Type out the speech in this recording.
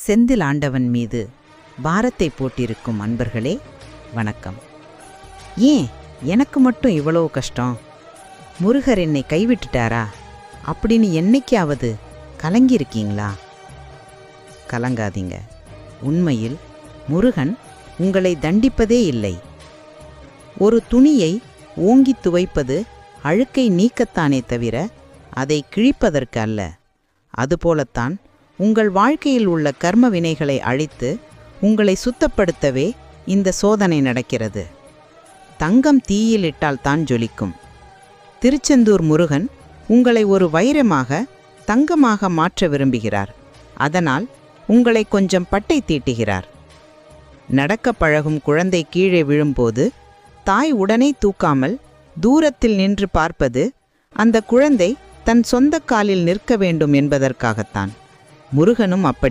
செந்தில் ஆண்டவன் மீது பாரத்தை போட்டிருக்கும் அன்பர்களே வணக்கம். ஏன் எனக்கு மட்டும் இவ்வளோ கஷ்டம்? முருகர் என்னை கைவிட்டுட்டாரா அப்படின்னு என்னைக்காவது கலங்கியிருக்கீங்களா? கலங்காதீங்க. உண்மையில் முருகன் உங்களை தண்டிப்பதே இல்லை. ஒரு துணியை ஓங்கி துவைப்பது அழுக்கை நீக்கத்தானே தவிர அதை கிழிப்பதற்கு அல்ல. அதுபோலத்தான் உங்கள் வாழ்க்கையில் உள்ள கர்ம வினைகளை அழித்து உங்களை சுத்தப்படுத்தவே இந்த சோதனை நடக்கிறது. தங்கம் தீயிலிட்டால் தான் ஜொலிக்கும். திருச்செந்தூர் முருகன் உங்களை ஒரு வைரமாக தங்கமாக மாற்ற விரும்புகிறார். அதனால் உங்களை கொஞ்சம் பட்டை தீட்டுகிறார். நடக்க பழகும் குழந்தை கீழே விழும்போது தாய் உடனே தூக்காமல் தூரத்தில் நின்று பார்ப்பது அந்த குழந்தை தன் சொந்த காலில் நிற்க வேண்டும் என்பதற்காகத்தான். முருகனும் அப்படி